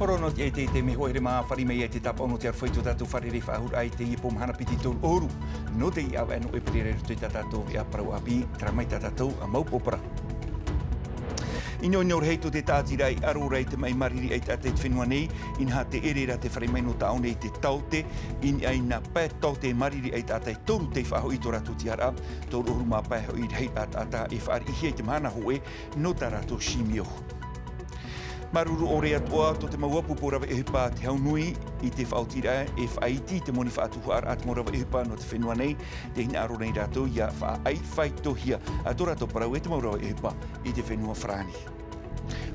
Orono te me hoere maa whari mei te tapa ono te arwhaitu tātou whare re whahur ai te ipo mhana piti tōru oru. No te i awa anu eperera rutu tātou e aparau api, tramai tātou a maupopara. Ino heitu te tātirai aro rei te mai mariri ai tātei te whenua nei, inha te erera te whare mai no tāone i te taute, in ai nā pē taute mariri ai tātei toru te whaho i tō rātou tiara, tōru oru mā pēho i rei ata e whaari ihi ai te mana hoe, no tā rātou shimio. Maruru o rea toa to te mauapu po rawa e hipa te haunui i te whaotira e whaiti te moni whaatuhu ar at mo rawa e hipa no te whenua nei te hina aro nei rātou ia wha ai whaitohia a tō rātou parau e te maurawa e hipa i te whenua whrani.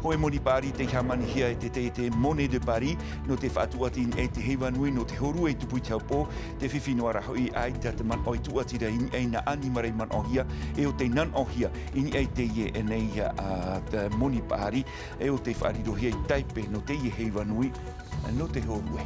Ho e moni pari te hamani hia e te mone de pari no te whaatuatin e te hewa nui no te horu e tupui te haupo te whiwhinua raho i ai te man oi tuatira in ei na animarei man ohia e o te nan ohia in ei te ie e nei te moni pari e o te wharirohia i taipe no te ie hewa nui no te horu e.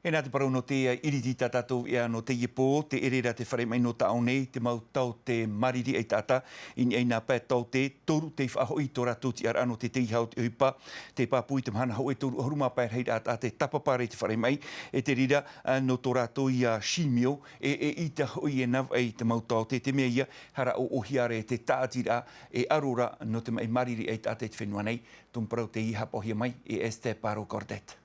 E nā te parau no te iriti tātou ea no te ipo, te erera te whare mai no tāo nei, te mau tau te mariri ei tāta, in ei nā pē tau te toru te whahoi tō rātou ti ar ano te teihau te uipa, te pāpui te mhana hau e toru horuma pēr hei rāta te tapapare te whare mai, e te rira no tō rātou ia shimio, e i te hoi e nav ei te mau tau te mea ia, hara o ohiare te tātira e arora no te mai mariri ei tāte te whenua nei, tōn parau te iha pohia mai, e este paro kordet.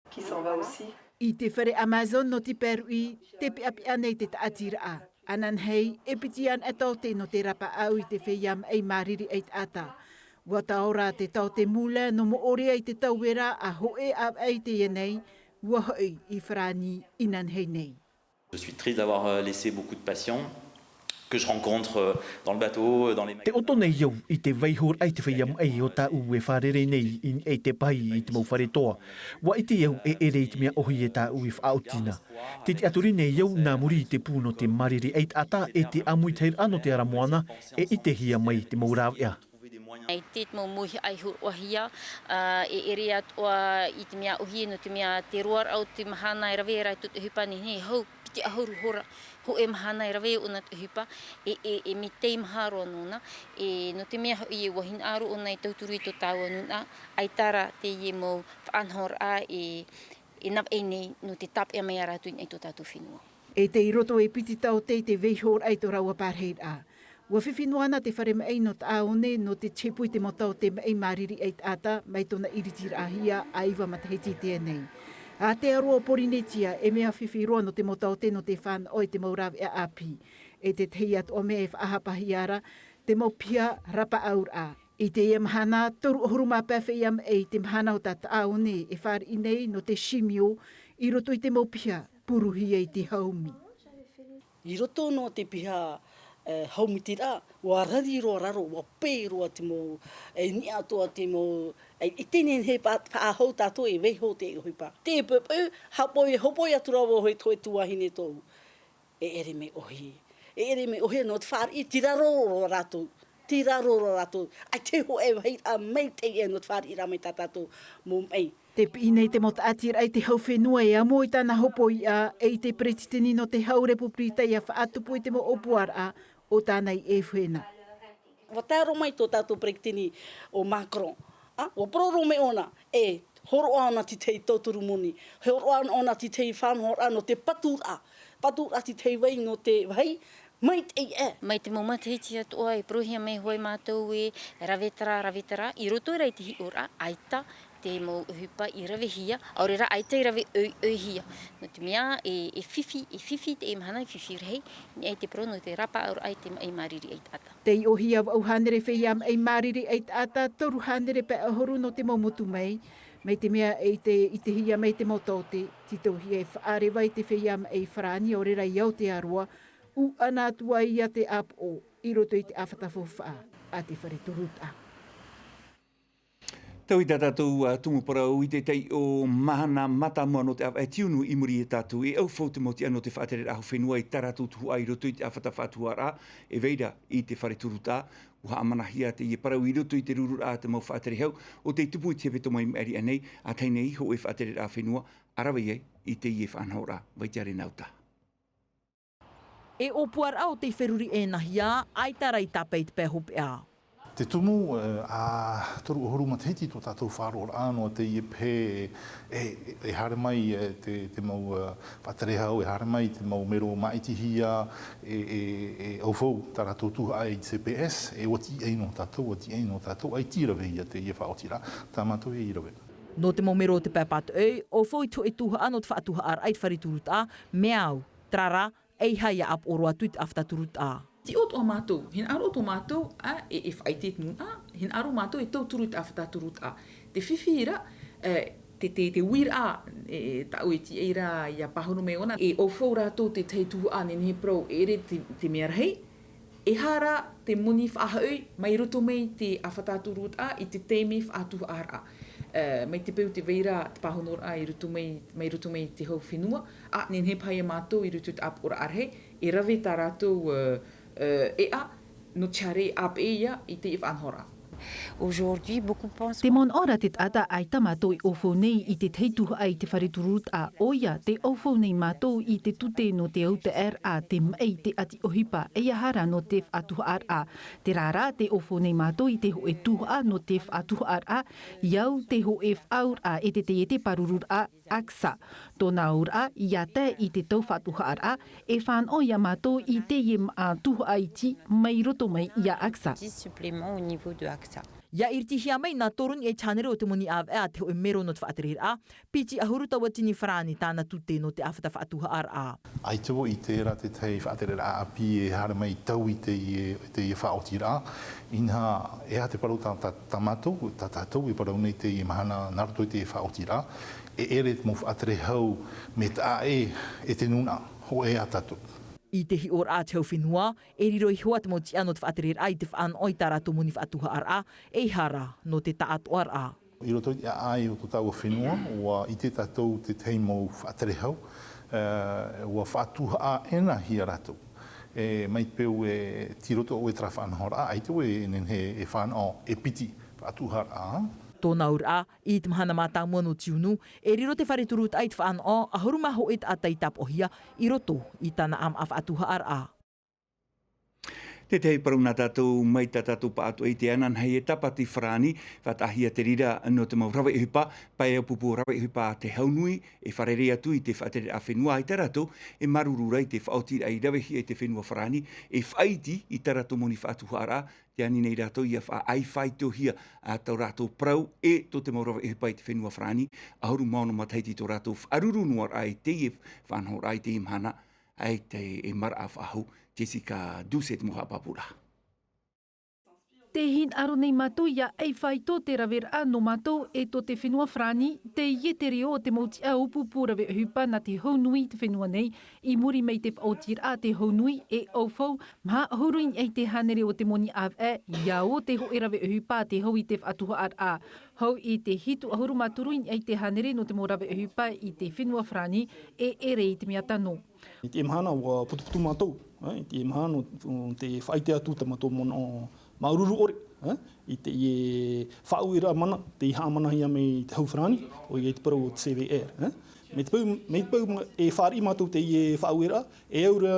Qui s'en va aussi. I te whare Amazon no te perui, te piapi anei te taatira a. Anan hei, e pitian e tau te no te rapa au i te wheiam ei mariri ei ata. Wa taora te tau te mula no mo ore ai te tauera a hoe au ei te ienei, wa hoi i whrani inan hei nei. Je suis triste d'avoir laissé beaucoup de patients que je rencontre dans le bateau, dans les Te oto nei iau i te waihor ai te whaiamu ei o tā ue wharere nei in ei te pahi i te mau whare toa. Wa i te iau e ere i te mea ohi e tā ue whaautina. Te aturi nei iau nā muri i te pūno te mariri eit ata e te amui teir ano te aramoana e i te hia mai te maurau ea. Ai te mau muhi ai hurwahia, e ere atua i te mea ohi no te mea te roar au te mahana e rawe rai tu te hupani hei hau piti ahuru hora. Ho e mahana e rawe o na te hupa, e mi tei maharo anuna, e no te mea i e wahin aro o nei tauturu i to tau anuna, ai tara te i e mau whaanhor a e nav e nei no te tap e mea ratu i to tatu whenua. E te iroto e piti tau te veihor ai to raua pārheid a. Wa whiwhinuana te whare mei no taone no te chepui te motau te mei mariri eit ata, mai tona iritir ahia a iwa mataheti te nei. A te aroa porinetia e mea whiwhiroa no te motau te no te whan oi te maurawe a api. E te teiat o mea e whaahapahiara, te mau pia rapa aur a. I te ia mahana, toru ohuruma pewhiam e te mahana o tata aone e whare inei no te shimio, i roto i te mau pia, puruhi e te haumi. I roto no te piha haumi tira, wa rari roa raro, wa pē roa te mo, e ni atoa te mo, e tēnen he whaahau tātou e weiho te huipa. Te pupu, hapoi aturawa hoi toi tuahine tōu. E ere me ohi. E ere me ohi no te whaari, tiraro roa rātou. Tiraro roa rātou. Ai te ho e wahei a mei te e no te whaari i rame tātou mō mei. Te pinei te mota atira ai te hau whenua e amo i tāna hopo i a, e te pretitini no te hau repuprita i a whaatupu i te mo opuar a, o tānei e whena. Wa tāro mai tō tātou pretitini o Macron. Wa pororo me ona e horo ana ti tei tōturu moni. Horo ana ti tei whanhora no te patura. Patura ti tei wai no te wai. Mai te e. Mai te mamatahiti atua e prohia me hoi mātou e ravetara. I roto rei te hi ora, aita, te mau hupa i rawe hia, aurera aita i rawe hia. No te mea e whiwhi te e mahana i whiwhi rei, ni e te pro no te rapa aur ai te mai mariri eit ata. Te i ohia au hanere wheiam ei mariri eit ata, toru hanere pe ahoru no te momotu mei, mei te mea i te hia mei te motote, tito hia e whaare vai te wheiam ei wharani aurera i au te aroa, u ana tua ia te apo, i roto i te awhatawhowha a te whare turuta. Tau i tātou tumuparau i te tei o mahana mata mua no te awa e tiunu i muri e tātou e au fau te moti ano te whaatere ahu whenua i taratu tuhu ai roto i te awhatawhatuara e veida i te whare turuta uha amanahia te i parau i roto i te ruru a te mau whaatere hau o te tupu i te peto mai meri anei a teine i ho e whaatere ahu whenua arawe i te i e whanhora vai te are nauta. E o puar au te wheruri e nahia, ai tarai tapai te pehope a. Te tumu a toru ohuru matahiti tō tātou whāroa āno te i pē e hare mai te mau whatarehau, e hare mai te mau mero maitihia, e aufou tā rātou tuha ai CPS, e wati eino tātou, ai tira vehia te i e whaotira, tā mātou e irawe. No te momero te pēpatu ei, o fōi tu e tuha anō te whaatuha ar ai te whariturut a, meau, trara, ei haia ap oroa tuit aftaturut a. Ti o tō mātou, hin aro tō mātou e whaitet nun hin aro mātou e tau turut a whataturut a. Te whiwhira, te wira tau e ti eira i a pahono me ona, e o whau rātou te teituhu a nenhe prau e re te mea rahei, e hara te muni whaahau mai roto mei te a whataturut a i te teime whaatuha ara. Mai te peu te veira te pahono a i roto mei te hau whenua, a nenhe pai a mātou i roto te ap ora arhe, e rave tā rātou ea no chare ap eia i te whanhora. Aujourd'hui, beaucoup pensent... Te mon ora te tata ai tamato i ofo nei i te teituha ai te whariturut a oia te ofo nei mātou i te tute no te au te a te mai te ati ohipa e hara no te whatuha ar a. Te rara te ofo nei mātou i te ho e tuha no te whatuha ar a, iau te ho e whaur a e te parurur a aksa. Tōna ur a i a te i te tau whatuha ar a, e whan oia mātou i te iem a tuha ai ti mai roto mai i a aksa. Supplément au niveau de AXA. Ia irtihia mai nā torun e chanere o te muni av ea te ho e mero no te whaaterir a, piti ahuruta wa tini wharani tāna tute no te awhata whaatuha ar a. Ai tewo i tērā te tei whaaterir a api e hara mai tau i te i whaotira. Inha e ha te parau tā mātou, tā tātou e parau nei te i mahana naruto i te whaotira. E ere te mo whaaterehau me tā e te nuna, ho e a tātou. I te hi or a te hau whenua, e riro i hoa te mo ti ano te whaaterir ai te whaan oi tā rātou muni whaatuha ar a, e hara no te taato ar a. I roto i ai o tō tau whenua, ua i te tātou te teimo whaaterehau, ua whaatuha a ena hi a rātou. Mai peu e tiroto o e tra whanhora, ai te e nenhe e whanau e piti whaatuha a. Tōna ur a, i te mahana mātā muano tiunu, e riro te whareturut ai te whaan o, a horuma ho e atai tap ohia, i roto i tāna am a whaatuha ar a. Te tei paruna tātou mai tā tātou pātu e te anan hei e tapati whrani, whatahia te rira no te mau rawa i hupa, pai au pupu rawa i hupa te haunui, e wharere atu i te whatere a whenua i tarato, e marurura i te whaotira i rawehi e te whenua whrani, e whaiti i tarato moni whaatuhara, te ani nei rātou i a wha ai whaito hia a tau rātou prau e to te mau rawa i hupa i te whenua whrani, a horu maono mataiti tō rātou wharuru nuar ai te e whanhor ai te imhana, ai te e mara a whahu, Jessica Duset moha papura. Te hin aro nei mātou ia ei whaito te rawera no mātou e to te whenua whrani, te iete reo te mauti a upupu rawe hupa na te haunui te whenua nei, i muri mei te whaotir a te haunui e aufau, maha huruin ei te hanere o te moni av e, ia o te ho e rawe hupa te hau i te whaatuha ar a. Hau i te hitu ahuru maturuin ei te hanere no te mo rawe hupa i te whenua whrani e ere i te mea tano. I te imahana wa putuputu mātou, i te imahana te whaite atu ta mātou mono maururu ore, i te i whauira mana, te iha manahia me te hauwharani, o i te parau o te CVR. Me te pau e whari mātou te i whauira, e aura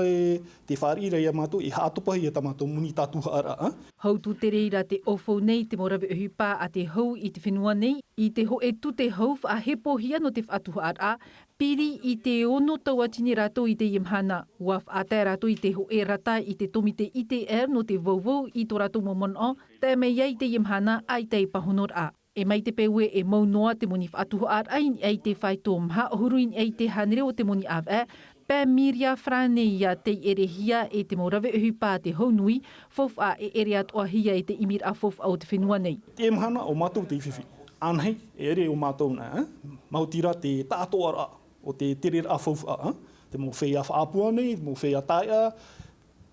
te wharira ia mātou, e hātopahi a ta mātou muni tātuha ara. Hau tu te reira te ofo nei te morawe uhipa a te hau i te whenua nei, i te ho e tu te hau a hepohia no te whaatuha ara, piri i te ono taua tini rātou i te imhana, waf a te rātou i te ho e rata i te tomi te ITR no te vauvau i tō rātou momono, te mei ai te imhana ai te pahonor a. E mai te pewe e mau noa te moni whaatuha ar ain ei te whaito mha huruin ei te hanere o te moni av e, pē miria whrane ia te erehia e te morawe uhipa te haunui, fof a e ere atoa hia e te imir a fof au te whenua nei. Te imhana o mātou te iwhiwhi. Anhei, e ere o mātou na, mautira te tātoa ra, o te terera a fof a, te mo whea whaapua nei, te mo whea taia,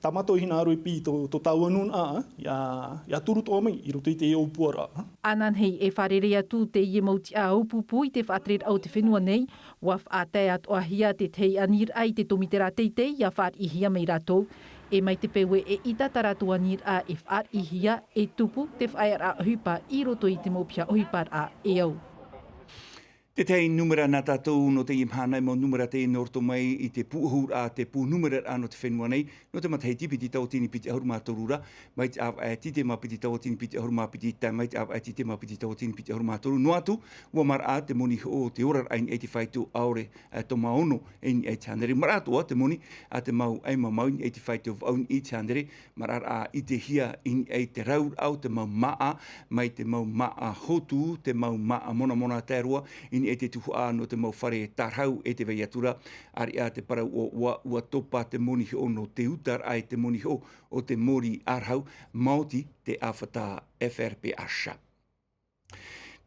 tamato hina aroi pi to tauanun a, ia turu toa mai, i roto i te eopua ra. Anan hei e wharere atu te ie mauti a upupu i te whaatrer au te whenua nei, waf a te atoa hia te tei anir ai te tomitera teitei, ia whaar i hia mei ratou. E mai te pewe e itata ratu anir a e whaar i hia, e tupu te whaer a hupa i roto i te mopia ohipar a e au. Te tei numera nā tātou no te imhanai mo numera te norto mai I te puhur a te pu numera ano te whenua nei, no te matahei piti tau tini piti ahuruma torura, mai te av ati te ma piti tau tini piti ahuruma piti tai, mai te av ati te ma piti tau tini piti ahuruma toru. No atu, ua mara a te moni o te ora aini 85 aore to maono eni 800. Mara atua te moni a te mau ai mau ni 85 of own 800, mara a I te hia ini ai te raur au te mau maa, mai te mau maa hotu, te mau maa mona mona tērua, ini e te tuhu a no te mau whare tarhau e te vei atura, ari a te parau o ua topa te moni o no te utar ai te moni o te mori arhau, Māoti te awhata FRPH.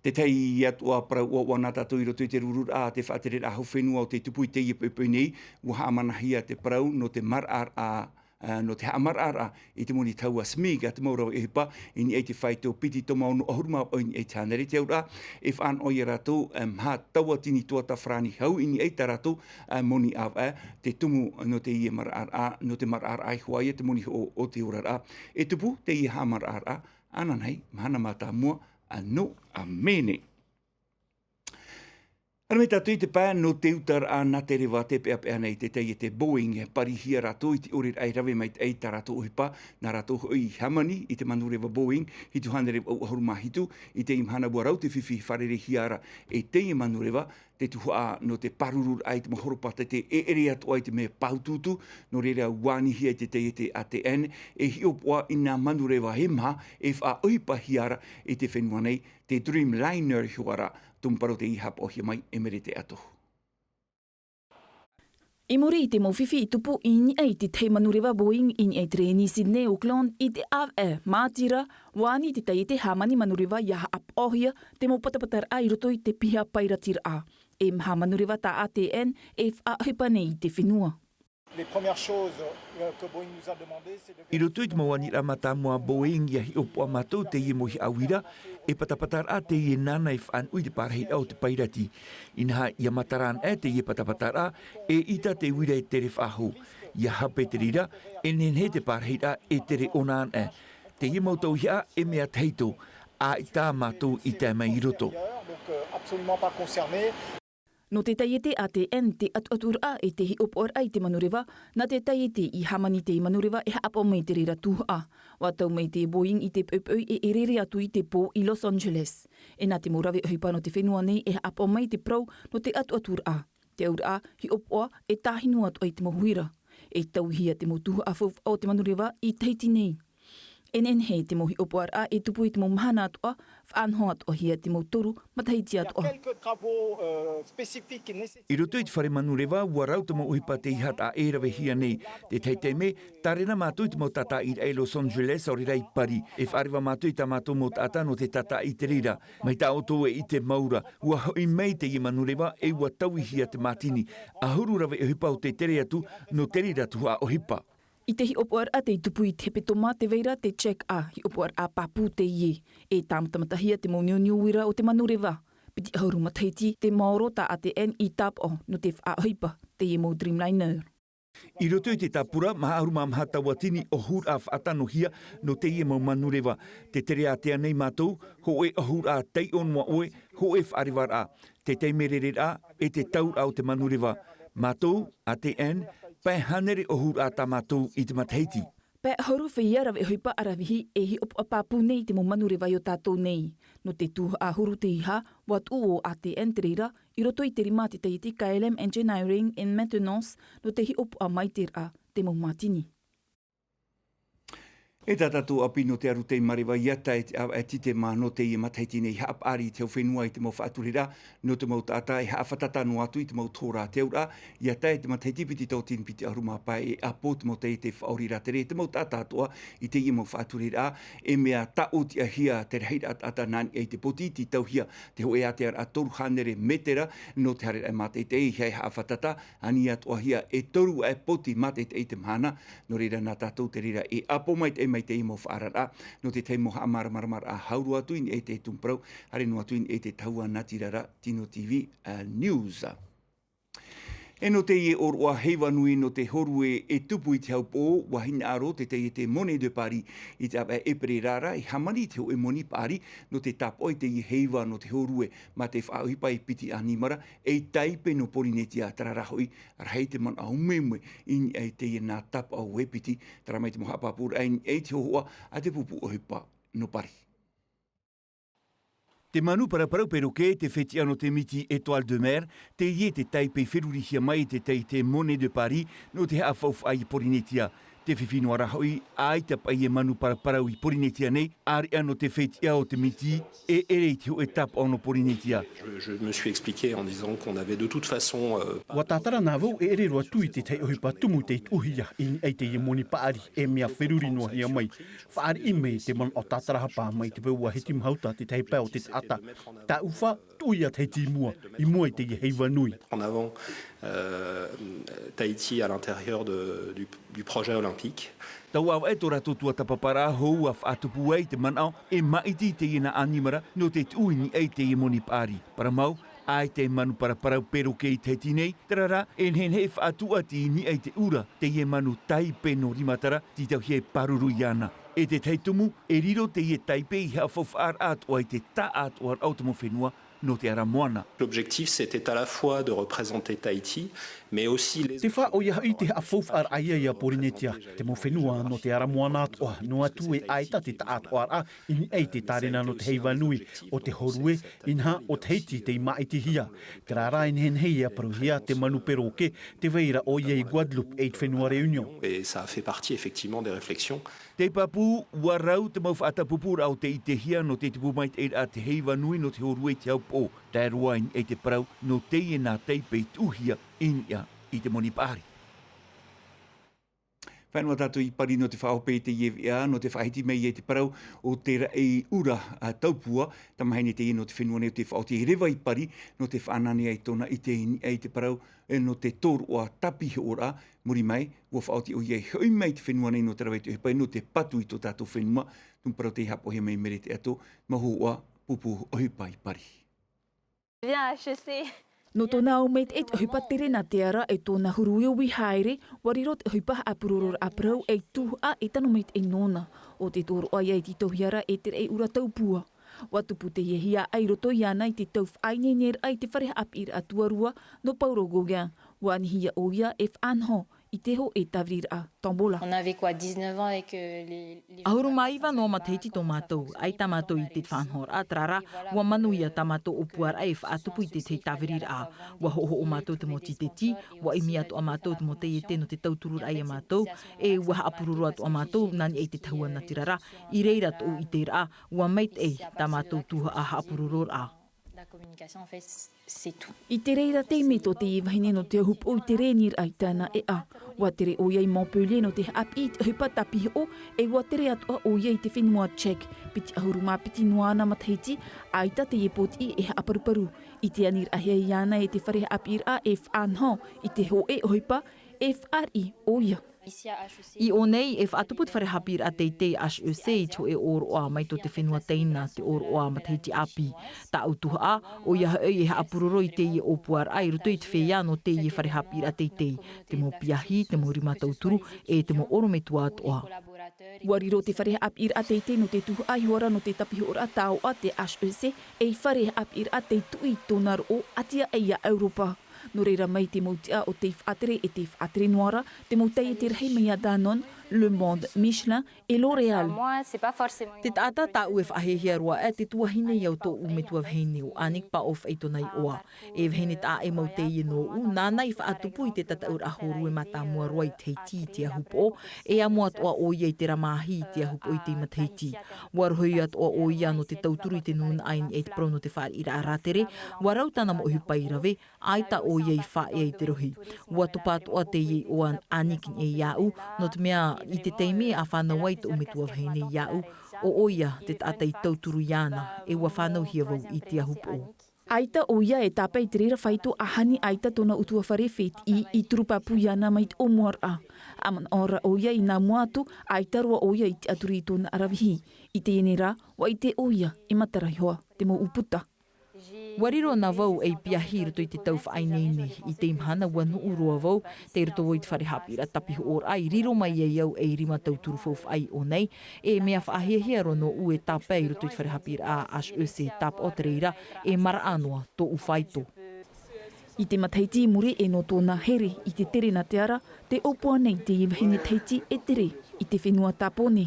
Te tei atua parau o wana tātou I roto I te rurur a te whaatere a hau whenua o te tupui te iapepoi nei, ua haamanahia te parau no te marar a no te hamarara I te moni taua smiga te maurawa e hipa ini 85 tō piti tō maunu ahuruma o ini 800 te aura e whaan oi rato ha taua tini tua ta frani hau ini eita rato moni awa te tumu no te ia marara no te marara ai huaia te moni o te urara e tupu te ia hamarara ananai mahana mata mua no a mene. Ana me tātou I te pā no te utar a nā te rewa te pea pea nei te tei te Boeing parihia rato I te orir ai rawe mai te eita rato ohipa nā rato hoi hamani I te manu rewa Boeing hi tuhana rewa au ahuruma hitu I te imhana bua rau te whiwhi wharere hiara e te manu rewa te tuha no te parurur ai te mahoropata te ere atu ai te mea paututu no reira wānihi ai te te ATN e hiopua I nā manu rewa he maha e wha oipa hiara I te whenua nei te Dreamliner hiwara tumparo te ihap o hi mai e mere te atohu. I muri I te mawhiwhi I tupu ini ai te te manurewa Boeing ini ai treni Sydney Auckland I te awe mātira wāni te tai te hamani manurewa iaha ap ohia te mo patapatar ai roto I te piha pairatira a. E mha manurewa ta ATN e whahipa nei I te whenua. Les premières choses que Boeing nous a demandé, c'est de... I roto I te mawani ramata mua Boeing ia hi opua mātou te ie mohi awira e patapatar a te ie nana I whaan ui te parahei au te pairati. Inha ia mataran e te ie patapatar a e ita te wira e tere whaho. Ia hape te rira e nenhe te parahei a e tere onaan e. Te ie mautau hia e mea teito a I tā mātou I te mai I roto. Donc absolument pas concerné. No te taiete ATN te atuatura e te hi opor ai te manurewa, na te taiete I hamani te manurewa e haapo mai te rira tuha. Watau mai te Boeing I te peupeu e erere atu I te pō I Los Angeles. E nā te morawe ohipa no te whenua nei e haapo mai te prau no te atuatura. Te aura hi opoa e tāhinu atu ai te mohuira. E tauhia te motuhu awhau o te manurewa I teiti nei. He te mohi opoar a e tupu I te mo mahana atua, whaanho atua hia te mo toru, matahiti atua. I roto I te whare manurewa, ua rauta mo uhipa te ihata e rawe hia nei. Te teitei me, tarena mātou I te mo tata I Los Angeles o rei pari. E wharewa mātou I ta mātou mo tata no te tata I te rira. Mai tā oto e I te maura. Ua hoi mei te I manurewa e ua taui hia te matini. A huru rawe uhipa o te tere atu no te rira tuhua uhipa. I te hi opoar a te tupu I te petoma te veira te check a hi opoar a papu te ie. E tāmatamatahia te mo niuwira o te manurewa. Piti hauru mataiti te maoro ta ATN I tap o no te whaahipa te ie mo Dreamliner. I roto I te tapura, maha aruma mahata watini o hur a whaatanohia no te ie mo manurewa. Te tere a tea nei mātou, ho e o hur a tei onua oe, ho e whaarewar a. Te teimerere a e te taur au te manurewa. Mātou, ATN, pai hanere o hur a tamatou I te mataiti. Pai hauru whia rawe hoipa arawihi e hi opu apapu nei te mo manurewa I o tātou nei. No te tū a huru te iha, watu o ATN te reira, I roto I te rima te teiti KLM Engineering and Maintenance no te hi opu a maiter a te mo matini. E tātou api no te aru te marewa iata e tite mā no te I mataiti nei haap ari te whenua I te mau whaaturira no te mau tata e haawhatata no atu I te mau tōra te aura iata e te mataiti piti tau tini piti aruma pai e apo te mau te whaorira te re te mau tata atua I te I mau whaaturira e mea tau ti ahia te reheira ata nani e te poti ti tau hia te hoe a te ar a toru hanere metera no te hare e mate te I hei haawhatata ani atua hia e toru e poti mate te mahana no reira nā tātou te reira e apo mai te mai te imo whaarara, no te teimo maramar a hauru atu in e te tumprau, hare no atu in e te taua natirara Tino TV News. E no te ie orua heiwa nui no te horue e tupu I te haupō, wahina aro te te mone de pari I te awa eperera I hamani te ho e moni pari no te tapo I te ie heiwa no te horue ma te whaohipa I piti animara e taipe no Polinetia tararahoi arhei te man au memwe I e te ie nā tapa au epiti tara mai te moha papura e te hoa a te pupu ohipa no pari. Te manu paraparau peroke te wheti ano te miti Étoile de Mer, te ie te taipei wherurihia mai te Mone de Paris no te haafauf ai Polinetia. Te whiwhino arahoi, ai te pai e manu paraparau I Polinetia nei, ari ano te wheti ao te miti e ere te ho etapa ono Polinetia. Je me suis expliqué en disant qu'on avait de toute façon... Wa tātara nā vau e ere roa tui te tei ohipa tumu te uhia I ei te ie moni paari e mea wheruri noa hia mai. Whaari I mei te man o tātara hapa mai te peua he timhauta te tei pēo te ata. Tā uwha tui a te timua I mua I te ie heiva nui. En avant Tahiti à l'intérieur du projet olympique. Tau au e tora totua tapapara hou a whaatupu ei te manao e maiti te ina animara no te tuini ei te moni pari. Paramau, ai te manu paraparau pero kei te tinei, tarara en hen he whaatua ti ni ei te ura te ie manu taipe no rimatara ti tau he paruru iana. E te teitumu, e riro te ie taipe I hea whawhaar atua I te ta atua automo whenua no te ara moana. L'objectif, c'était à la fois de représenter Tahiti, mais aussi les... Te wha o ia I te haafauf ar aia I a Polinetia, te mo whenua no te ara moana atua, no atu e aita te ta atua ar a, ini ei te tarena no te heiva nui, o te horue, inha o Tahiti te maiti hia. Te rara in hen hei a paruhia te manu peroke, te veira o ia I Guadeloupe e te whenua Réunion. Et ça a fait partie effectivement des réflexions. Te papu, warau te mau whaatapupura o te I te hia no te tipu mai te a te heiva nui no te horue te haupo. Te ruain e te parau no te e nā teipei tuhia inia I te moni pari. Whanua tātou I pari no te whaope te iewia, no te whahiti mei e te parau o te rei ura taupua, tamahaine te no te whenua nei o te whaote rewa I pari, no te whanane ai tona I te parau, no te toru o tapi ora, muri mai, ua whaote o iei hoi mai te whenua nei no te rawai te hepai, no te patu I to tātou whenua, tumparau te hapo he mai mere te ato, mahu oa pupu o hepai pari. Bien, HEC. No tōna au meit et hupa tere na te ara e tōna huruio wi haere, warirot hupa a pururur a prau e tuha e tano meit e nona, o te tōru ai ai tito hiara e tere e ura taupua. Watupu te hia ai roto iana I te tau whaine ner ai te whare apir a tuarua no paurogo gian, wani hia o ia e whanho. I te ho e tawrir a tombola. On avait quoi, 19 ans avec les... Ahuru maiwa no matahiti tō mātou, ai tā mātou I te whanhor a trara, ua manu ia tā mātou o puar ai whaatupu I te te tawrir a. Ua hoho o mātou te moti te ti, ua imi atu a mātou te moti e te no te tauturur ai a mātou, e ua haapururu atu a mātou nani ei te tahua na tirara. I reira tō I te ra, ua meit ei tā mātou tuha a haapururur a. La communication, en fait, c'est tout. I te reira te me to te iwahine no te hup o te renir ai tāna e a. Wa tere o iei Montpellier no te ap I te hupa tapihi o, e wa tere atua o iei te whenua Czech. Piti ahuru mā piti noana matahiti, aita te iepot I e haaparuparu. I te anir ahia iana e te whare apir a e whanho, I te ho e hupa, e whari o ia. I o nei, e whaatuput whare hapir a teitei HEC to e oroa mai to te whenua teina te oroa matahiti api. Ta autuha a, o ia hae e haapururo I te i opuar ai ruto I te whea no te i whare hapir a teitei. Te mo piahi, te mo rima tauturu, e te mo orometua atoa. Wariro te whare apir a teitei no te tuhu ai hora no te tapihi ora tau a te HEC, e whare apir a te tui tonar o atia e ia Europa. No reira mai te mautia o te whaatere e te whaatere noara, te mautai e te rahi mai a Danone, Le Monde, Michelin e L'Oréal. Te tata ta ue whahehia roa e te tuahine iau tō ume tua vheine o anik pa of e tonai oa. E vheine ta e mautei e no u, nāna I whaatupu I te tata ur ahoru e mata mua roa I teiti I te ahupo, e amua toa o ia I te ramahi I te ahupo I te mateiti. Warohui atoa o ia no te tauturu I te nuna aini e te pro no te whaar ira aratere, warau tana mo uhipa I rave, aita o ia I wha e te rohi. Watupa atoa te i o an anikin e iau, no te mea I te teime a whanau ai te umetua vheine iau, o oia te tata I tauturu iana, e ua whanau hia vau I te ahupo. Aita o ia e tāpai te reira whaito a hani aita tona utua wharewhet I turupapu iana mai te omuar a. Aman ora o ia I nā muatu, aita roa o ia I te aturi I tona arawihi. I te enera, wa I te o ia I matarai hoa, te mo uputa. Wariro na vau ei piahir to i te tau whainene i te imhana wanu urua vau te roto o i te wharehapira tapiho or ai riro mai e au e rima tau turu fau whai o nei e mea whaahia rono u e tāpei roto i te wharehapira a as use tap o te reira e mara anoa to u whaito. I te mataiti muri e no tōna here i te tere na te ara, te opua nei te iwahine teiti e tere i te whenua tāpone.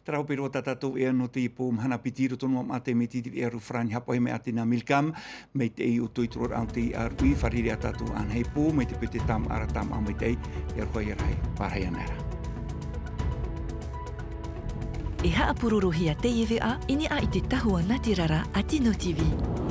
Tarau pero tatatou e ano te ipo mhana pitiro tonu am ate me titi e aru frani hapo he me ate na milkam me te ei uto i turor au te i arui whariri a tatou an hei pō me te pete tam ara tam au me te ei e aru hai arai parhai anera. E haapururu hia te iwi a ini a i te tahua Natirara a Tino TV.